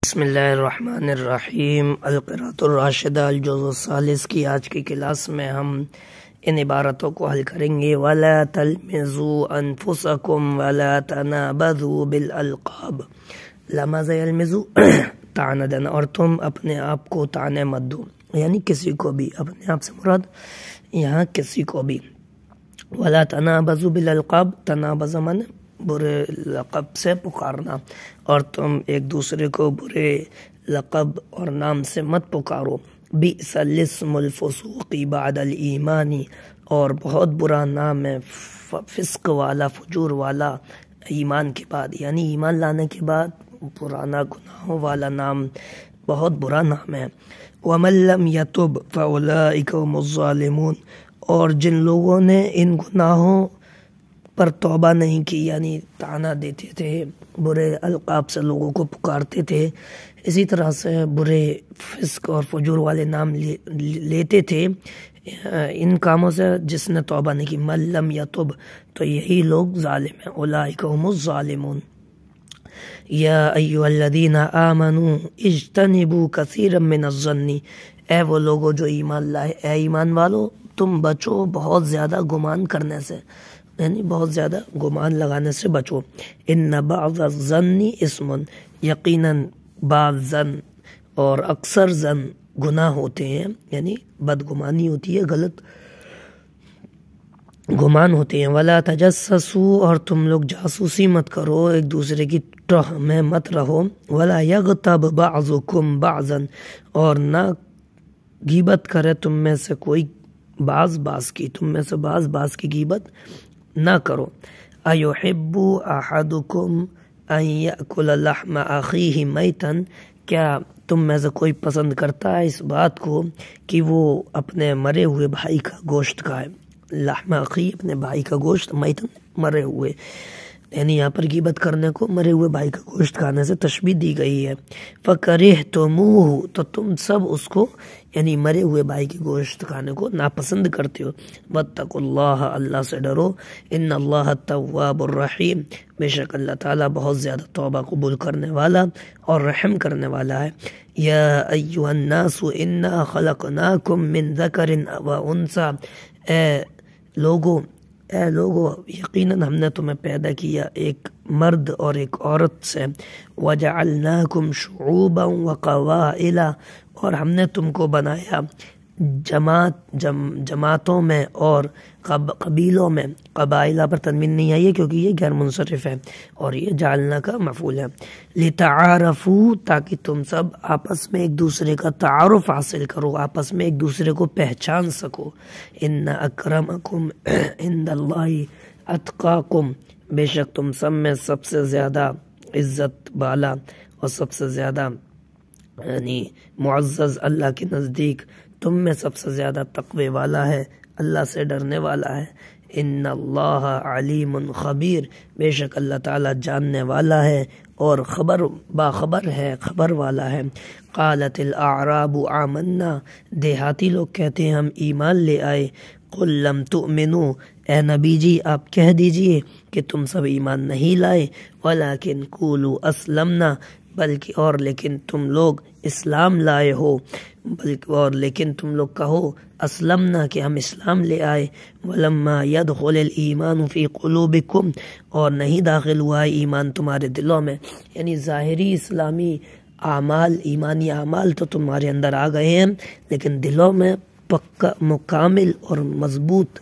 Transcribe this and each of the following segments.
بسم اللہ الرحمن الرحیم۔ القراءۃ الراشدہ الجزء الثالث کی آج کی کلاس میں ہم ان عبارتوں کو حل کریں گے۔ وَلَا تَلْمِزُوا أَنفُسَكُمْ وَلَا تَنَابَذُوا بِالْأَلْقَابِ۔ لمز یلمزو تعندن، اور تم اپنے آپ کو تانے مت دو، یعنی کسی کو بھی، اپنے آپ سے مراد یہاں کسی کو بھی۔ وَلَا تَنَابَذُوا بِالْأَلْقَابِ، تنابز من برے لقب سے پکارنا، اور تم ایک دوسرے کو برے لقب اور نام سے مت پکارو۔ بئس الاسم الفسوق بعد الایمان، اور بہت برا نام ہے فسق والا، فجور والا ایمان کے بعد، یعنی ایمان لانے کے بعد پرانا گناہوں والا نام بہت برا نام ہے۔ ومن لم یتب فاولئک هم الظالمون، اور جن لوگوں نے ان گناہوں پر توبہ نہیں کی، یعنی طعنہ دیتے تھے، برے القاب سے لوگوں کو پکارتے تھے، اسی طرح سے برے فسق اور فجور والے نام لیتے تھے، ان کاموں سے جس نے توبہ نہیں کی، من لم یتب، تو یہی لوگ ظالم ہیں، اولئک هم الظالمون۔ یا ایھا الذین آمنوا اجتنبوا کثیرا من الظن، اے وہ لوگوں جو ایمان لائے، اے ایمان والو تم بچو بہت زیادہ گمان کرنے سے، یعنی بہت زیادہ گمان لگانے سے بچو۔ ان بعض الظن اسم، یقیناً بعض زن اور اکثر زن گناہ ہوتے ہیں، یعنی بدگمانی ہوتی ہے، غلط گمان ہوتے ہیں۔ ولا تجسسوا، اور تم لوگ جاسوسی مت کرو، ایک دوسرے کی ٹوہ میں مت رہو۔ ولا یغتب بعضکم بعضا، اور نہ غیبت کرے تم میں سے کوئی بعض کی، تم میں سے بعض کی غیبت نہ کرو۔ ایحب احدکم ان یأکل لحم اخیہ میتا، کیا تم میں سے کوئی پسند کرتا ہے اس بات کو کہ وہ اپنے مرے ہوئے بھائی کا گوشت کھائے؟ لحم اخی، اپنے بھائی کا گوشت، میتا مرے ہوئے، یعنی یہاں پر غیبت کرنے کو مرے ہوئے بھائی کا گوشت کھانے سے تشبیہ دی گئی ہے۔ فَكَرِهْتُمُوهُ، تو تم سب اس کو، یعنی مرے ہوئے بھائی کے گوشت کھانے کو ناپسند کرتے ہو۔ وَاتَّقُوا اللَّهَ، اللہ سے ڈرو۔ إِنَّ اللَّهَ التَّوَّابُ الرَّحِيمُ، بے شک اللہ تعالیٰ بہت زیادہ توبہ قبول کرنے والا اور رحم کرنے والا ہے۔ یا ایھا الناس انا خلقناکم من ذکر وانثی، اے لوگو یقیناً ہم نے تمہیں پیدا کیا ایک مرد اور ایک عورت سے۔ وَجَعَلْنَاكُمْ شُعُوبًا وَقَبَائِلَ، اور ہم نے تم کو بنایا جماعتوں میں اور قبیلوں میں۔ قبائلہ پر تنوین نہیں آئی ہے کیونکہ یہ غیر منصرف ہے، اور یہ جعلنا کا مفعول ہے۔ لِتَعَارَفُوا، تاکہ تم سب آپس میں ایک دوسرے کا تعارف حاصل کرو، آپس میں ایک دوسرے کو پہچان سکو۔ إِنَّ أَكْرَمَكُمْ عِندَ اللَّهِ أَتْقَاكُمْ، بے شک تم سب میں سب سے زیادہ عزت بالا اور سب سے زیادہ یعنی معزز اللہ کے نزدیک تم میں سب سے زیادہ تقوی والا ہے، اللہ سے ڈرنے والا ہے۔ ان اللہ علیم خبیر، بے شک اللہ تعالیٰ جاننے والا ہے اور باخبر ہے، خبر والا ہے۔ قالت الاعراب آمنا، دیہاتی لوگ کہتے ہیں ہم ایمان لے آئے۔ قل لم تؤمنوا، اے نبی جی آپ کہہ دیجئے کہ تم سب ایمان نہیں لائے، ولکن قولوا اسلمنا، بلکہ اور لیکن تم لوگ اسلام لائے ہو، بلکہ اور لیکن تم لوگ کہو اسلمنا کہ ہم اسلام لے آئے۔ ولما يدخل الایمان فی قلوبکم، اور نہیں داخل ہوا ہے ایمان تمہارے دلوں میں، یعنی ظاہری اسلامی اعمال، ایمانی اعمال تو تمہارے اندر آ گئے ہیں، لیکن دلوں میں پکا مکمل اور مضبوط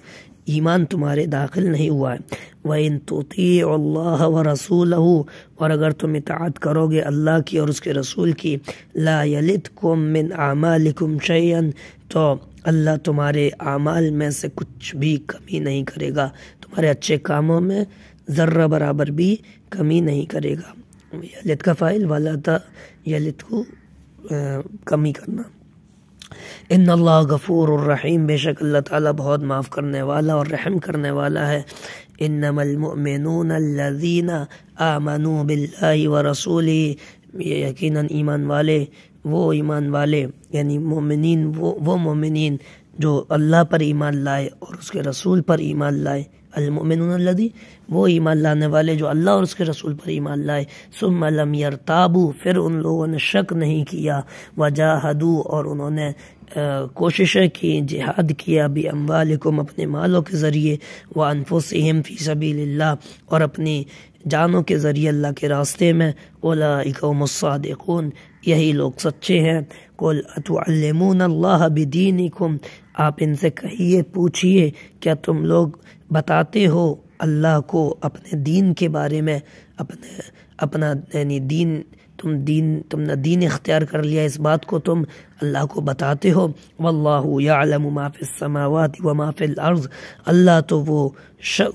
ایمان تمہارے داخل نہیں ہوا ہے۔ وَإِن تُطِيعُوا اللَّهَ وَرَسُولَهُ، اور اگر تم اطاعت کرو گے اللہ کی اور اس کے رسول کی، لَا يَلِتْكُم مِّنْ أَعْمَالِكُمْ شَيْئًا، تو اللہ تمہارے اعمال میں سے کچھ بھی کمی نہیں کرے گا، تمہارے اچھے کاموں میں ذرہ برابر بھی کمی نہیں کرے گا۔ یلت کا فاعل، وَلَا یلت کو کمی کرنا۔ ان اللہ غفور الرحیم، بے شک اللہ تعالیٰ بہت معاف کرنے والا اور رحم کرنے والا ہے۔ انما المؤمنون الذین آمنوا باللہ ورسولہ، یقیناً ایمان والے، وہ ایمان والے یعنی مومنین، وہ مومنین جو اللہ پر ایمان لائے اور اس کے رسول پر ایمان لائے، المؤمنون الذی، وہ ایمان لانے والے جو اللہ اور اس کے رسول پر ایمان لائے، ثم لم یرتابوا، پھر ان لوگوں نے شک نہیں کیا، وجاہدوا، اور انہوں نے کوششیں کی، جہاد کیا، باموالکم، اپنے مالوں کے ذریعے، وانفسہم فی سبیل اللہ، اور اپنی جانوں کے ذریعے اللہ کے راستے میں، اولئک هم الصادقون، یہی لوگ سچے ہیں۔ قل اتعلمون اللہ بدینکم، آپ ان سے کہیے، پوچھئے، کیا تم لوگ بتاتے ہو اللہ کو اپنے دین کے بارے میں، اپنا یعنی تم نے دین اختیار کر لیا، اس بات کو تم اللہ کو بتاتے ہو۔ واللہ یعلم ما فی السماوات وما فی الارض، اللہ تو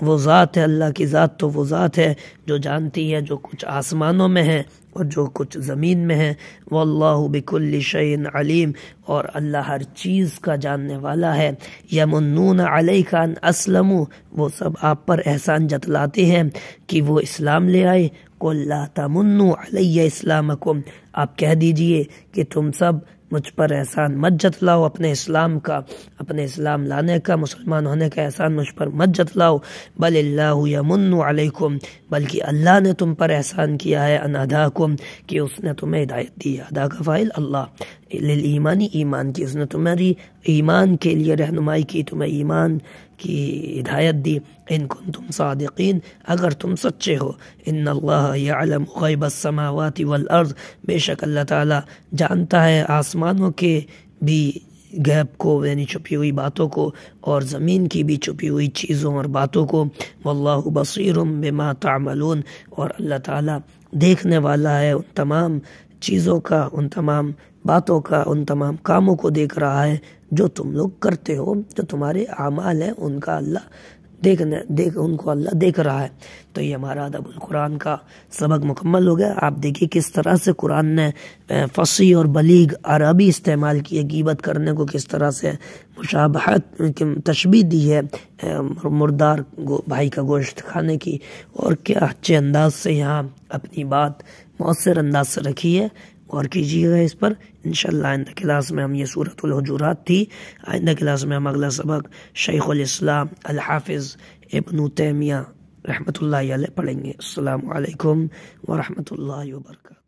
وہ ذات ہے، اللہ کی ذات تو وہ ذات ہے جو جانتی ہے جو کچھ آسمانوں میں ہے اور جو کچھ زمین میں ہے۔ واللہ بکل شیء علیم، اور اللہ ہر چیز کا جاننے والا ہے۔ یمنون علیک ان اسلموا، وہ سب آپ پر احسان جتلاتے ہیں کہ وہ اسلام لے آئے۔ قل لا تمنوا علی اسلامکم، آپ کہہ دیجئے کہ تم سب مجھ پر احسان مت جتلاؤ اپنے اسلام کا، اپنے اسلام لانے کا، مسلمان ہونے کا احسان مجھ پر مت جتلاؤ۔ بل اللہ یمن علیکم، بلکہ اللہ نے تم پر احسان کیا ہے، ان ہداکم، کہ اس نے تمہیں ہدایت دی ہے، ہدا کا فاعل اللہ، للایمانی، ایمان کی، اس نے تمہاری ایمان کے لیے رہنمائی کی، تمہیں ایمان کی ہدایت دی۔ ان کنتم صادقین، اگر تم سچے ہو۔ ان اللہ یعلم غیب السماوات والارض، بے شک اللہ تعالی جانتا ہے آسمانوں کے بھی غیب کو، یعنی چھپی ہوئی باتوں کو، اور زمین کی بھی چھپی ہوئی چیزوں اور باتوں کو۔ واللہ بصیر بما تعملون، اور اللہ تعالی دیکھنے والا ہے ان تمام چیزوں کا، ان تمام باتوں کا، ان تمام کاموں کو دیکھ رہا ہے جو تم لوگ کرتے ہو، جو تمہارے اعمال ہیں ان کا اللہ ان کو اللہ دیکھ رہا ہے۔ تو یہ ہمارا ادب القرآن کا سبق مکمل ہو گیا۔ آپ دیکھیے کس طرح سے قرآن نے فصیح اور بلیغ عربی استعمال کی ہے، غیبت کرنے کو کس طرح سے مشابہت تشبیہ دی ہے مردار بھائی کا گوشت کھانے کی، اور کیا اچھے انداز سے یہاں اپنی بات مؤثر انداز سے رکھی ہے۔ اور کیجیے گا اس پر انشاءاللہ۔ آئندہ کلاس میں ہم، یہ سورۃ الحجرات تھی، آئندہ کلاس میں ہم اگلا سبق شیخ الاسلام الحافظ ابن تیمیہ رحمۃ اللہ علیہ پڑھیں گے۔ السلام علیکم ورحمۃ اللہ وبرکاتہ۔